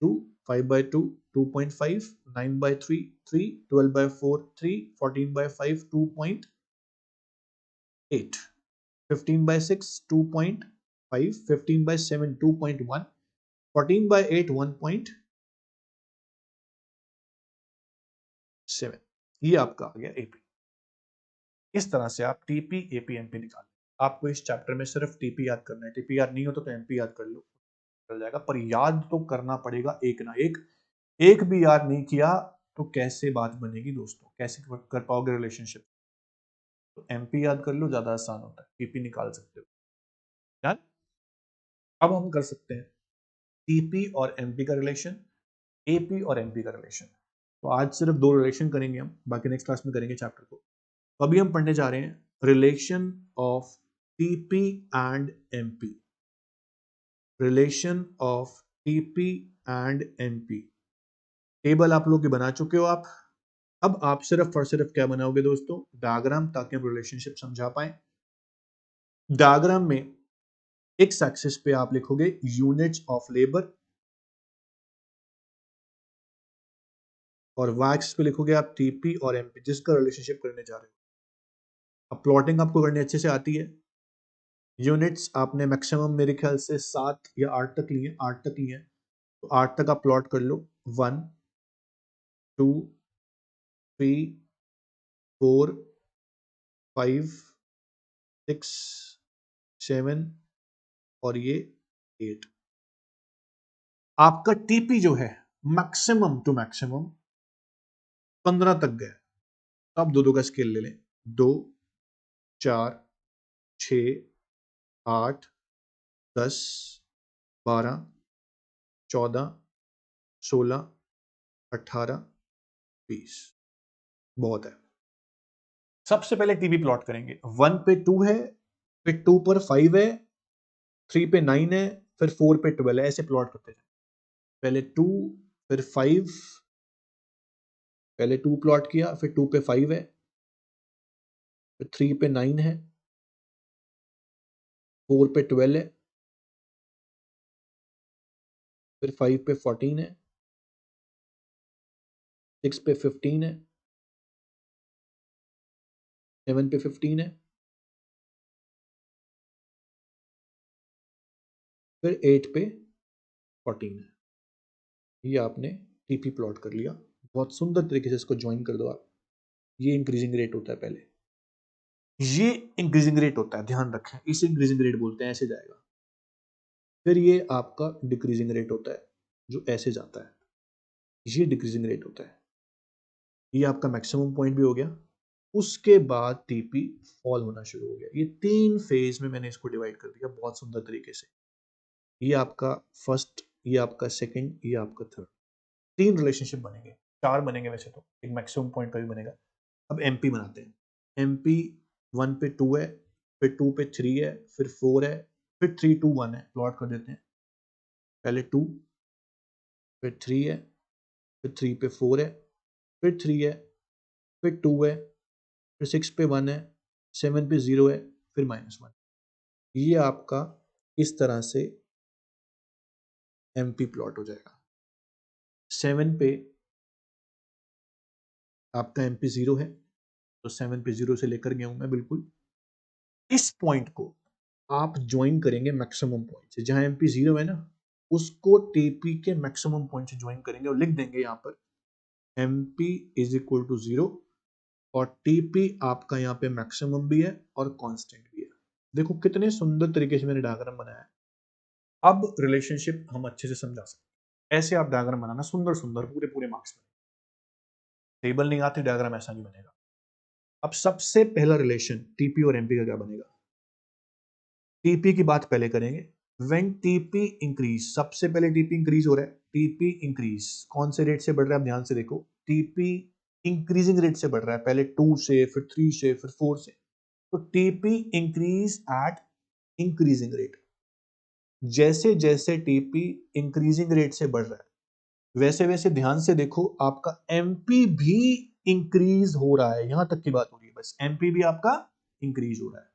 2, 5/2 2.5, 9/3 3, 12/4 3, 14/5 2.8, 15/6 2.5, 15/7 2.1, 14/8 1.7। ये आपका आ गया एपी। इस तरह से आप टीपी एपी एमपी निकाल। आपको इस चैप्टर में सिर्फ टीपी याद करना है। टीपी याद नहीं हो तो एमपी याद कर लो, चल जाएगा। पर याद तो करना पड़ेगा एक ना एक। एक भी याद नहीं किया तो कैसे बात बनेगी दोस्तों, कैसे कर पाओगे रिलेशनशिप? तो एमपी याद कर लो, ज्यादा आसान होता है, टीपी निकाल सकते हो। याद अब हम कर सकते हैं टीपी और एमपी का रिलेशन, एपी और एमपी का रिलेशन। तो आज सिर्फ 2 रिलेशन करेंगे हम, बाकी नेक्स्ट क्लास में करेंगे चैप्टर को। तो अभी हम पढ़ने जा रहे हैं relation of TP and MP. Relation of TP and MP. Table आप लोग के बना चुके हो आप। अब आप सिर्फ और सिर्फ क्या बनाओगे दोस्तों? डायग्राम, ताकि हम रिलेशनशिप समझा पाए। डायग्राम में एक्स एक्सिस पे आप लिखोगे यूनिट्स ऑफ लेबर, और वाई एक्सिस पे लिखोगे आप टीपी और एमपी, जिसका रिलेशनशिप करने जा रहे हो। अब प्लॉटिंग आपको करनी अच्छे से आती है। यूनिट्स आपने मैक्सिमम मेरे ख्याल से 7 या 8 तक लिए, 8 तक लिए, तो 8 तक आप प्लॉट कर लो। 1 2 3 4 5 6 7 और ये 8। आपका टीपी जो है मैक्सिमम टू मैक्सिमम 15 तक गया। तो आप 2 का स्केल ले लें, 2 4 6 8 10 12 14 16 18 20। बहुत है। सबसे पहले टीपी प्लॉट करेंगे। 1 पे 2 है, फिर 2 पर 5 है, 3 पे 9 है, फिर 4 पे 12 है। ऐसे प्लॉट करते हैं। पहले 2, फिर 5, पहले 2 प्लॉट किया, फिर 2 पे 5 है, फिर 3 पे 9 है, 4 पे 12 है, फिर 5 पे 14 है, 6 पे 15 है, 7 पे 15 है, फिर 8 पे 14 है। ये आपने टीपी प्लॉट कर लिया। बहुत सुंदर तरीके से इसको ज्वाइन कर दो आप। ये इंक्रीजिंग रेट होता है पहले, ये इंक्रीजिंग रेट होता है, ध्यान रखें, इसे इंक्रीजिंग रेट बोलते हैं, ऐसे जाएगा। फिर ये आपका डिक्रीजिंग रेट होता है, जो ऐसे जाता है। ये डिक्रीजिंग रेट होता है। ये आपका मैक्सिमम पॉइंट भी हो गया। उसके बाद टीपी फॉल होना शुरू हो गया। ये 3 फेज में मैंने इसको डिवाइड कर दिया बहुत सुंदर तरीके से। ये आपका फर्स्ट, ये आपका सेकंड, ये आपका थर्ड। 3 रिलेशनशिप बनेंगे, 4 बनेंगे वैसे तो, एक मैक्सिमम पॉइंट का भी बनेगा। अब एमपी बनाते हैं। एमपी 1 पे 2 है, फिर 2 पे 3 है, फिर 4 है, फिर 3 2 1 है। प्लॉट कर देते हैं। पहले 2, फिर 3 है, फिर 3 पे 4 है, फिर 3 है, फिर 2 है, फिर 6 पे 1 है, 7 पे 0 है, फिर -1। ये आपका इस तरह से एमपी प्लॉट हो जाएगा। 7 पे आपका एमपी 0 है, तो 7 पे 0 से लेकर गया हूं मैं बिल्कुल। इस पॉइंट को आप ज्वाइन करेंगे मैक्सिमम पॉइंट से। जहां एमपी 0 है ना, उसको टीपी के मैक्सिमम पॉइंट से ज्वाइन करेंगे और लिख देंगे यहां पर एमपी इज इक्वल टू 0 और टीपी आपका यहाँ पे मैक्सिमम भी है और कांस्टेंट भी है। देखो कितने सुंदर तरीके से मैंने डायग्राम बनाया है। अब रिलेशनशिप हम अच्छे से समझा सकते हैं। ऐसे आप डायग्राम बनाना, सुंदर सुंदर पूरे पूरे मार्क्स में। टेबल नहीं आती, डायग्राम ऐसा नहीं बनेगा। अब सबसे पहला रिलेशन टीपी और एमपी का क्या बनेगा? टीपी की बात पहले करेंगे। व्हेन टीपी इंक्रीज, सबसे पहले टीपी इंक्रीज हो रहा है। टीपी इंक्रीज कौन से रेट से बढ़ रहा है? आप ध्यान से देखो, टीपी इंक्रीजिंग रेट से बढ़ रहा है। पहले 2 से, फिर 3 से, फिर 4 से। तो TP increase at increasing rate. जैसे जैसे टीपी इंक्रीजिंग रेट से बढ़ रहा है, वैसे वैसे ध्यान से देखो आपका एमपी भी इंक्रीज हो रहा है। यहां तक की बात हो रही है, बस एमपी भी आपका इंक्रीज हो रहा है।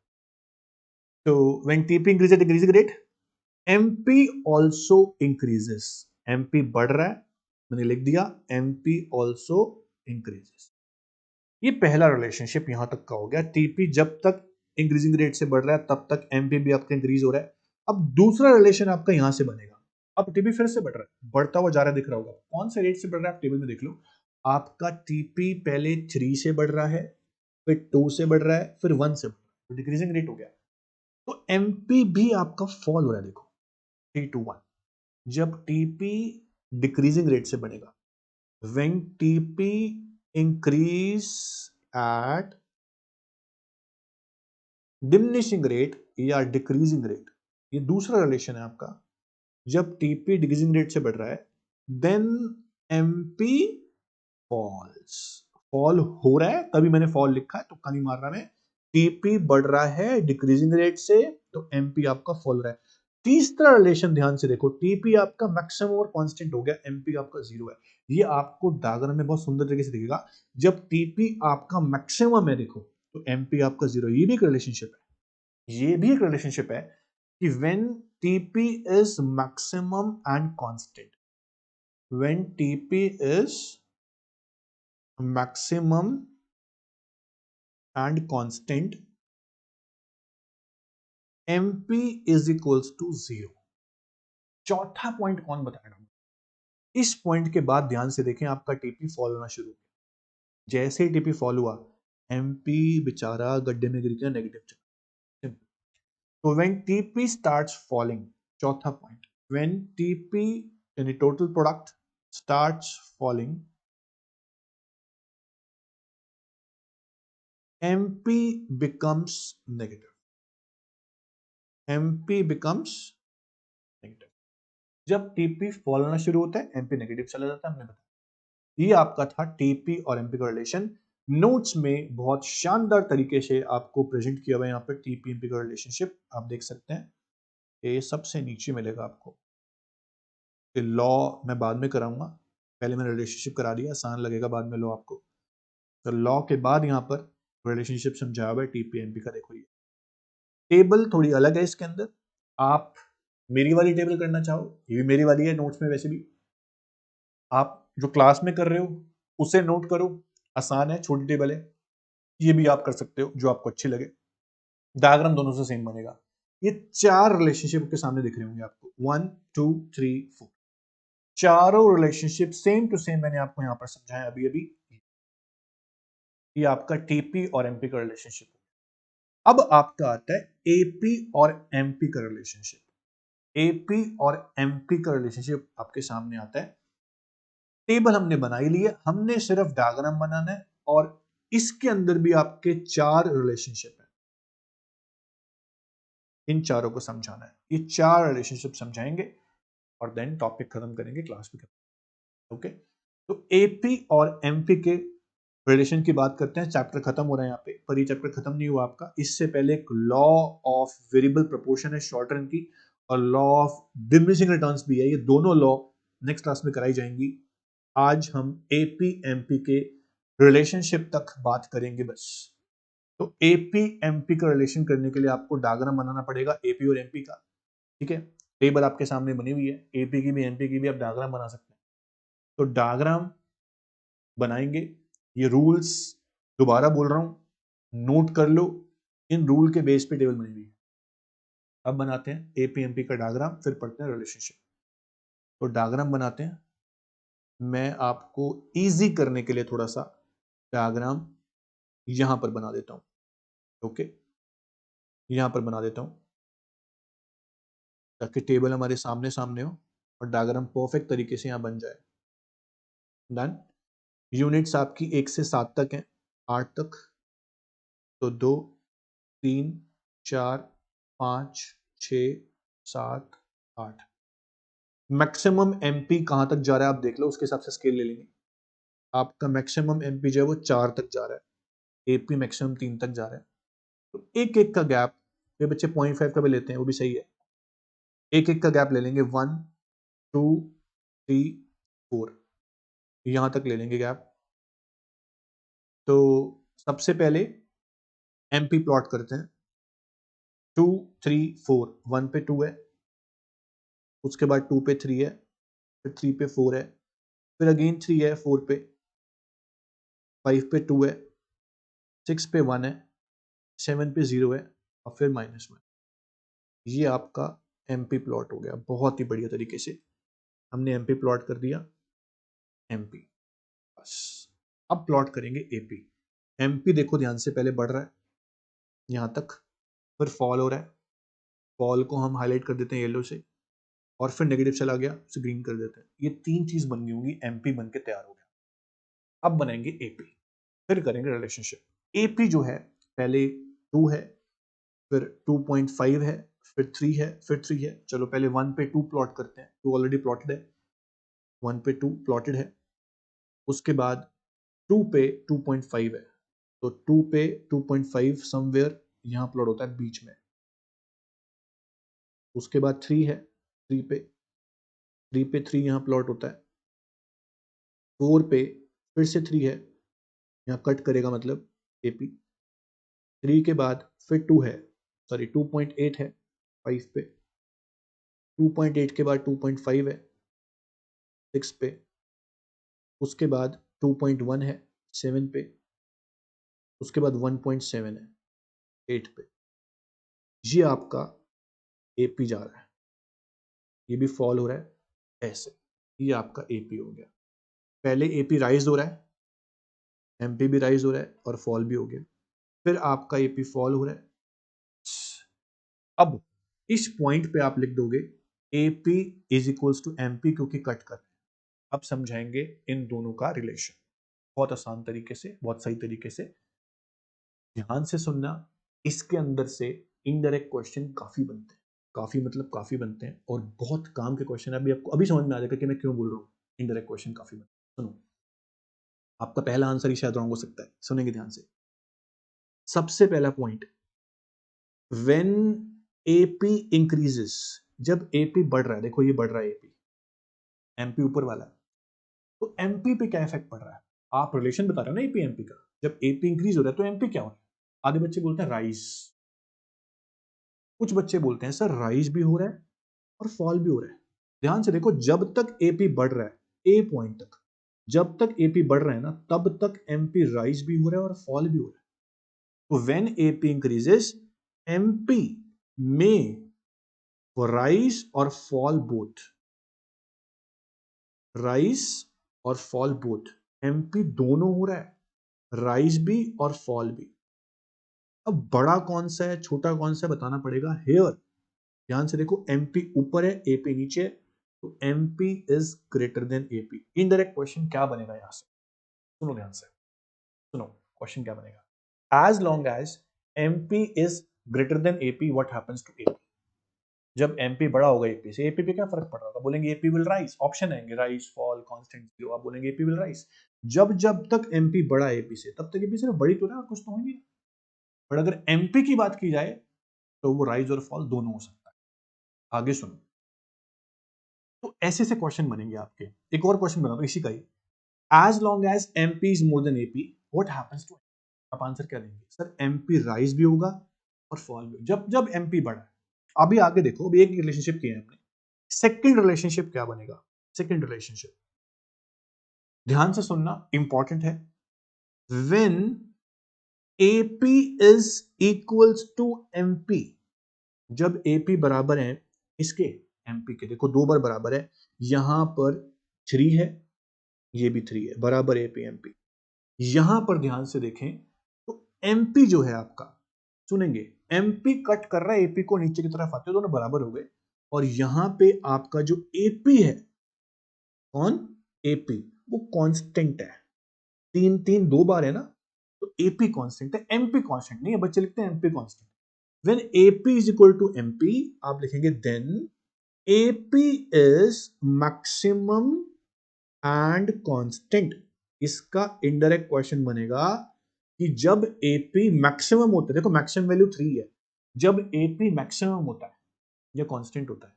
तो when TP increase at increasing rate, MP also increases. MP बढ़ रहा है, मैंने लिख दिया एमपी ऑल्सो इंक्रीजेस। ये पहला रिलेशनशिप यहां तक का हो गया। टीपी जब तक इंक्रीजिंग रेट से बढ़ रहा है तब तक एमपी भी आपका इंक्रीज हो रहा है। अब दूसरा रिलेशन आपका यहां से बनेगा। अब टीपी फिर से बढ़ रहा है, बढ़ता हुआ जा रहा है, दिख रहा होगा कौन से रेट से बढ़ रहा है, आप टेबल में देख लो। आपका टीपी पहले 3 से बढ़ रहा है, फिर 2 से बढ़ रहा है, फिर 1 से बढ़ रहा है, तो डिक्रीजिंग रेट हो गया। तो एमपी भी आपका फॉल हो रहा है। देखो 3 2 1। जब टीपी डिक्रीजिंग रेट से बनेगा, when TP increase at diminishing rate या डिक्रीजिंग रेट, ये दूसरा रिलेशन है आपका। जब टीपी डिक्रीजिंग रेट से बढ़ रहा है, देन एमपी फॉल्स। फॉल हो रहा है, तभी मैंने फॉल लिखा है, तुक्का नहीं मार रहा मैं। टीपी बढ़ रहा है डिक्रीजिंग रेट से, तो एमपी आपका फॉल हो रहा है। तीसरा रिलेशन ध्यान से देखो, टीपी आपका मैक्सिमम और कांस्टेंट हो गया, एमपी आपका 0 है। ये आपको डायग्राम में बहुत सुंदर तरीके से दिखेगा। जब टीपी आपका मैक्सिमम है देखो, तो एमपी आपका 0। ये भी एक रिलेशनशिप है। ये भी एक रिलेशनशिप है कि when TP is maximum and constant, when TP is maximum and constant, MP is equals to 0। चौथा पॉइंट कौन बताएगा? इस पॉइंट के बाद ध्यान से देखें, आपका टीपी फॉल होना शुरू हो गया। जैसे ही टीपी फॉल हुआ, एमपी बेचारा गड्ढे में गिर गया, नेगेटिव चला। तो व्हेन टीपी स्टार्ट्स फॉलिंग, चौथा पॉइंट, व्हेन टीपी यानी total product starts falling, MP becomes negative. MP becomes negative. जब टीपी फॉल होना शुरू होता है, एमपी नेगेटिव चला जाता है, हमने बताया। ये आपका था टीपी और एमपी का रिलेशन। नोट्स में बहुत शानदार तरीके से आपको प्रेजेंट किया हुआ है यहाँ पे टीपी एमपी का रिलेशनशिप, आप देख सकते हैं। ये सबसे नीचे मिलेगा आपको। लॉ मैं बाद में कराऊंगा, पहले मैंने रिलेशनशिप करा दिया, आसान लगेगा बाद में लॉ आपको। तो लॉ के बाद यहाँ पर रिलेशनशिप समझाया हुआ है टीपी एमपी का। देखो ये टेबल थोड़ी अलग है इसके अंदर। आप मेरी वाली टेबल करना चाहो, ये भी मेरी वाली है नोट्स में। वैसे भी आप जो क्लास में कर रहे हो उसे नोट करो, आसान है, छोटी टेबल है। ये भी आप कर सकते हो जो आपको अच्छी लगे। डायग्राम दोनों से सेम बनेगा। ये 4 रिलेशनशिप के सामने दिख रहे होंगे आपको, 1 2 3 4। चारों रिलेशनशिप सेम टू सेम मैंने आपको यहां पर समझाया अभी अभी। ये आपका टीपी और एमपी का रिलेशनशिप। अब आपका आता है एपी और एमपी का रिलेशनशिप। एपी और एमपी का रिलेशनशिप आपके सामने आता है। टेबल हमने बना ही लिया, हमने सिर्फ डायग्राम बनाना है और इसके अंदर भी आपके 4 रिलेशनशिप है, इन चारों को समझाना है। ये 4 रिलेशनशिप समझाएंगे और देन टॉपिक खत्म करेंगे, क्लास भी खत्म। ओके, तो एपी और एमपी के रिलेशन की बात करते हैं। चैप्टर खत्म हो रहा है यहाँ पे, पर ये चैप्टर खत्म नहीं हुआ आपका। इससे पहले एक लॉ ऑफ वेरिएबल प्रोपोर्शन है शॉर्ट रन की, और लॉ ऑफ डिमिनिशिंग रिटर्न्स भी है। ये दोनों लॉ नेक्स्ट क्लास में कराई जाएंगी। आज हम एपी एमपी के रिलेशनशिप तक बात करेंगे बस। तो एपी एमपी का रिलेशन करने के लिए आपको डायग्राम बनाना पड़ेगा एपी और एमपी का। ठीक है, टेबल आपके सामने बनी हुई है, एपी की भी एमपी की भी आप डायग्राम बना सकते हैं। तो डायग्राम बनाएंगे, ये रूल्स दोबारा बोल रहा हूं, नोट कर लो, इन रूल के बेस पे टेबल बनी हुई है। अब बनाते हैं एपीएमपी का डायग्राम, फिर पढ़ते हैं रिलेशनशिप। तो डायग्राम बनाते हैं, मैं आपको इजी करने के लिए थोड़ा सा डायग्राम यहां पर बना देता हूं। ओके, यहां पर बना देता हूं ताकि टेबल हमारे सामने सामने हो और डायग्राम परफेक्ट तरीके से यहां बन जाए। डन। यूनिट्स आपकी 1 से 7 तक हैं, 8 तक। तो 2 3 4 5 6 7 8। मैक्सिमम एमपी कहां तक जा रहा है आप देख लो, उसके हिसाब से स्केल ले लेंगे। आपका मैक्सिमम एमपी जो है वो 4 तक जा रहा है, एपी मैक्सिमम 3 तक जा रहा है। तो एक एक का गैप, ये बच्चे 0.5 का भी लेते हैं, वो भी सही है। एक एक का गैप ले लेंगे, 1 2 3 4, यहां तक ले लेंगे गैप। तो सबसे पहले एमपी प्लॉट करते हैं। 2 3 4, 1 पे 2 है, उसके बाद 2 पे 3 है, फिर 3 पे 4 है, फिर अगेन 3 है 4 पे, 5 पे 2 है, 6 पे 1 है, 7 पे 0 है, और फिर -1। ये आपका एमपी प्लॉट हो गया। बहुत ही बढ़िया तरीके से हमने एमपी प्लॉट कर दिया। एमपी बस। अब प्लॉट करेंगे एपी। एमपी देखो ध्यान से, पहले बढ़ रहा है यहां तक, फिर फॉल हो रहा है, फॉल को हम हाईलाइट कर देते हैं येलो से, और फिर नेगेटिव चला गया, उसे ग्रीन कर देते हैं। ये 3 चीज बन गई होंगी, एमपी बन के तैयार हो गया। अब बनाएंगे एपी, फिर करेंगे रिलेशनशिप। एपी जो है पहले 2 है, फिर 2.5 है, फिर 3 है, फिर 3 है। चलो पहले 1 पे 2 प्लॉट करते हैं, 2 ऑलरेडी प्लॉटेड है, 1 पे 2 प्लॉटेड है। उसके बाद 2 पे 2.5 है, तो 2 पे 2.5 समवेयर यहां प्लॉट होता है बीच में। उसके बाद 3 है, 3 पे 3 यहां प्लॉट होता है। 4 पे फिर से 3 है, यहाँ कट करेगा मतलब एपी। 3 के बाद फिर 2 है, सॉरी 2.8 है 5 पे, 2.8 के बाद 2.5 है 6 पे, उसके बाद 2.1 है 7 पे, उसके बाद 1.7 है 8 पे। ये आपका एपी जा रहा है, ये भी फॉल हो रहा है ऐसे। ये आपका एपी हो गया। पहले एपी राइज हो रहा है, एमपी भी राइज हो रहा है और फॉल भी हो गया, फिर आपका एपी फॉल हो रहा है। अब इस पॉइंट पे आप लिख दोगे AP is equals to MP, क्योंकि कट कर। अब समझाएंगे इन दोनों का रिलेशन बहुत आसान तरीके से, बहुत सही तरीके से। ध्यान से सुनना, इसके अंदर से इनडायरेक्ट क्वेश्चन काफी बनते हैं, काफी मतलब काफी बनते हैं, और बहुत काम के क्वेश्चन है। अभी आपको अभी समझ में आ जाएगा कि मैं क्यों बोल रहा हूँ इनडायरेक्ट क्वेश्चन काफी बनते हैं। सुनो, आपका पहला आंसर ही शायद रॉन्ग हो सकता है, सुनेंगे ध्यान से। सबसे पहला पॉइंट, व्हेन एपी इंक्रीजेस, जब एपी बढ़ रहा है, देखो ये बढ़ रहा है एपी, एमपी ऊपर वाला है, तो एमपी पे क्या इफेक्ट पड़ रहा है? आप रिलेशन बता रहे हो ना एपी एमपी का, जब एपी इंक्रीज हो रहा है तो एमपी क्या हो रहा है? आधे बच्चे बोलते हैं राइज, कुछ बच्चे बोलते हैं सर राइज भी हो रहा है और फॉल भी हो रहा है। ध्यान से देखो, जब तक एपी बढ़ रहा है ए पॉइंट तक, जब तक एपी बढ़ रहा है ना, तब तक एमपी राइज भी हो रहा है और फॉल भी हो रहा है। तो व्हेन एपी इंक्रीजेस, एमपी में राइज और फॉल बोथ, राइज और फॉल बोथ, एमपी दोनों हो रहा है, राइज भी और फॉल भी। अब बड़ा कौन सा है छोटा कौन सा है बताना पड़ेगा। हेयर ध्यान से देखो, एमपी ऊपर है एपी नीचे है, तो MP is greater than AP. Indirect question क्या बनेगा यहां से, सुनो ध्यान से, सुनो क्वेश्चन क्या बनेगा। As long as MP is greater than AP what happens to AP. जब एमपी बड़ा होगा एपी से, एपी पे क्या फर्क पड़ रहा होगा, बोलेंगे एपी विल राइज, ऑप्शन आएंगे राइज, फॉल, कांस्टेंट, जीरो, आप बोलेंगे एपी विल राइज। जब जब तक एमपी बड़ा एपी से, तब तक एपी सिर्फ बड़ी तो ना, कुछ तो होंगी। बट अगर एमपी की बात की जाए तो वो राइज और फॉल दोनों हो सकता है। आगे सुनो, तो ऐसे से क्वेश्चन बनेंगे आपके। एक और क्वेश्चन बना दो इसी का ही, as long as MP is more than AP what happens to, आप आंसर क्या देंगे, सर एमपी राइज भी होगा और फॉल भी, जब जब एमपी बढ़ा है। अभी आगे देखो, अभी एक रिलेशनशिप किया है हमने, सेकंड रिलेशनशिप क्या बनेगा, सेकंड रिलेशनशिप ध्यान से सुनना, इंपॉर्टेंट है। When AP is equals to MP, जब एपी बराबर है इसके, एमपी के, देखो दो बार बराबर है, यहां पर 3 है, ये भी 3 है, बराबर एपी एमपी। यहां पर ध्यान से देखें तो एमपी जो है आपका, सुनेंगे, एमपी कट कर रहा है एपी को, नीचे की तरफ आते हो, दोनों बराबर हो गए। और यहां पे आपका जो एपी है, कौन, एपी, वो कांस्टेंट है, 3 3 दो बार है ना, तो एपी कांस्टेंट है, एमपी कांस्टेंट नहीं है, बच्चे लिखते हैं MP constant. When AP is equal to MP, आप लिखेंगे then AP is maximum and constant. इसका इनडायरेक्ट क्वेश्चन बनेगा कि जब एपी मैक्सिमम होता है, देखो मैक्सिमम वैल्यू 3 है, जब एपी मैक्सिमम होता है या कांस्टेंट होता है,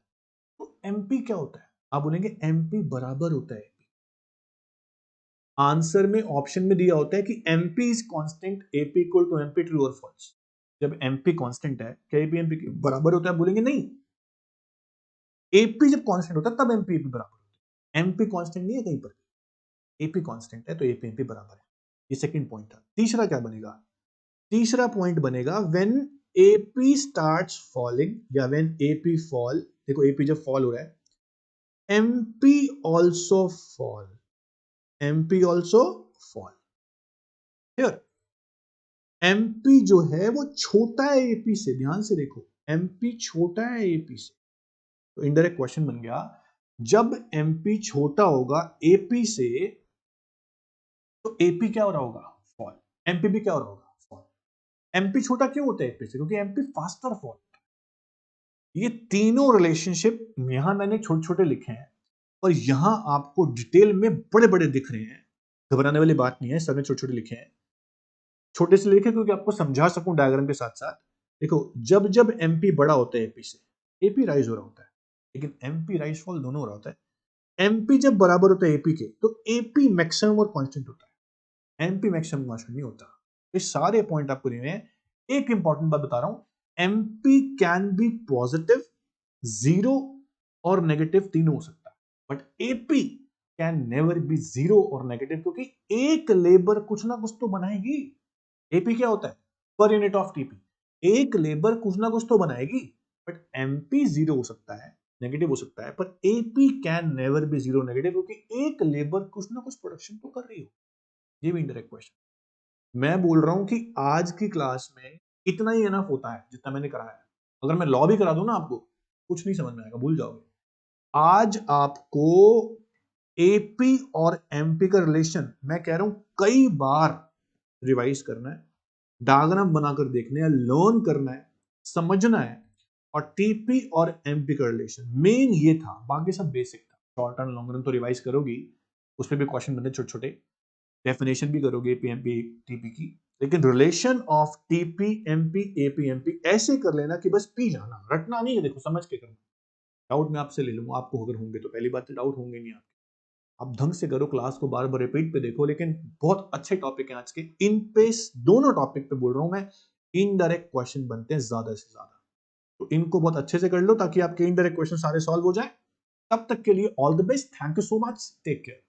तो एमपी क्या होता है, आप बोलेंगे एमपी बराबर होता है। आंसर में ऑप्शन में दिया होता है कि MP is constant, AP equal to MP, true और फॉल्स। जब एमपी कांस्टेंट है, क्या एपी एमपी के बराबर होता है, बोलेंगे नहीं, एपी जब कांस्टेंट होता है तब एमपी एपी बराबर होता है, एमपी कांस्टेंट नहीं है कहीं पर, एपी कांस्टेंट है तो एपी एमपी बराबर है। ये सेकंड पॉइंट था। तीसरा क्या बनेगा, तीसरा पॉइंट बनेगा व्हेन एपी स्टार्ट्स फॉलिंग या व्हेन एपी फॉल, देखो एपी जब फॉल हो रहा है, MP also fall, MP also fall. Clear, MP जो है वो छोटा है एपी से, ध्यान से देखो, एमपी छोटा है एपी से, तो इनडायरेक्ट क्वेश्चन बन गया, जब एमपी छोटा होगा एपी से, तो एपी क्या हो रहा होगा, फॉल, एमपी भी क्या हो रहा होगा, फॉल। एमपी छोटा क्यों होता है एपी से, क्योंकि एमपी फास्टर फॉल। ये तीनों रिलेशनशिप यहां मैंने छोटे छोटे लिखे हैं, और यहां आपको डिटेल में बड़े बड़े दिख रहे हैं, घबराने वाली बात नहीं है, सबने छोटे छोटे लिखे हैं, छोटे से लिखे क्योंकि आपको समझा सकूं डायग्राम के साथ साथ। देखो जब जब एमपी बड़ा होता है एपी से, एपी राइज हो रहा होता है, लेकिन एमपी राइज फॉल दोनों हो रहा होता है। एमपी जब बराबर होता है एपी के, तो एपी मैक्सिमम और कांस्टेंट होता है, एमपी मैक्सिमम कांस्टेंट नहीं होता। ये सारे पॉइंट आपको दिए हैं। एक इंपॉर्टेंट बात बता रहा हूं, MP can be positive, zero और नेगेटिव तीनों हो सकता है, but AP can never be zero और नेगेटिव, क्योंकि एक लेबर कुछ ना कुछ तो बनाएगी। एपी क्या होता है, पर यूनिट ऑफ टीपी, एक लेबर कुछ ना कुछ तो बनाएगी, बट एमपी जीरो हो सकता है, नेगेटिव हो सकता है, पर AP can never be zero negative, क्योंकि एक लेबर कुछ ना कुछ प्रोडक्शन तो कर रही हो। ये भी इनडायरेक्ट क्वेश्चन। मैं बोल रहा हूं कि आज की क्लास में इतना ही एनफ होता है जितना मैंने कराया है। अगर मैं लॉ भी करा दूं ना आपको, कुछ नहीं समझ में आएगा, भूल जाओगे। आज आपको एपी और एमपी का रिलेशन मैं कह रहा हूं कई बार रिवाइज करना है, डायग्राम बनाकर देखना है, लर्न करना है, समझना है। और टीपी और एमपी का रिलेशन मेन ये था, बाकी सब बेसिक था। शॉर्ट रन लॉन्ग रन तो रिवाइज करोगी, उसमें भी क्वेश्चन बनते छोटे छोटे, डेफिनेशन भी करोगे एपी एमपी टीपी की, लेकिन relation of TP MP AP MP ऐसे कर लेना कि बस पी जाना, रटना नहीं है, देखो समझ के करना। डाउट मैं आपसे ले लूंगा, आपको अगर होंगे तो, पहली बात तो डाउट होंगे नहीं आपके, आप ढंग से करो, क्लास को बार बार रिपीट पे देखो। लेकिन बहुत अच्छे टॉपिक हैं आज के, इन पे दोनों टॉपिक पे बोल रहा हूं मैं, इनडायरेक्ट क्वेश्चन बनते हैं ज्यादा से ज्यादा, तो इनको बहुत अच्छे से कर लो ताकि आपके इनडायरेक्ट क्वेश्चन सारे सॉल्व हो जाए। तब तक के लिए all the best, thank you so much, take care.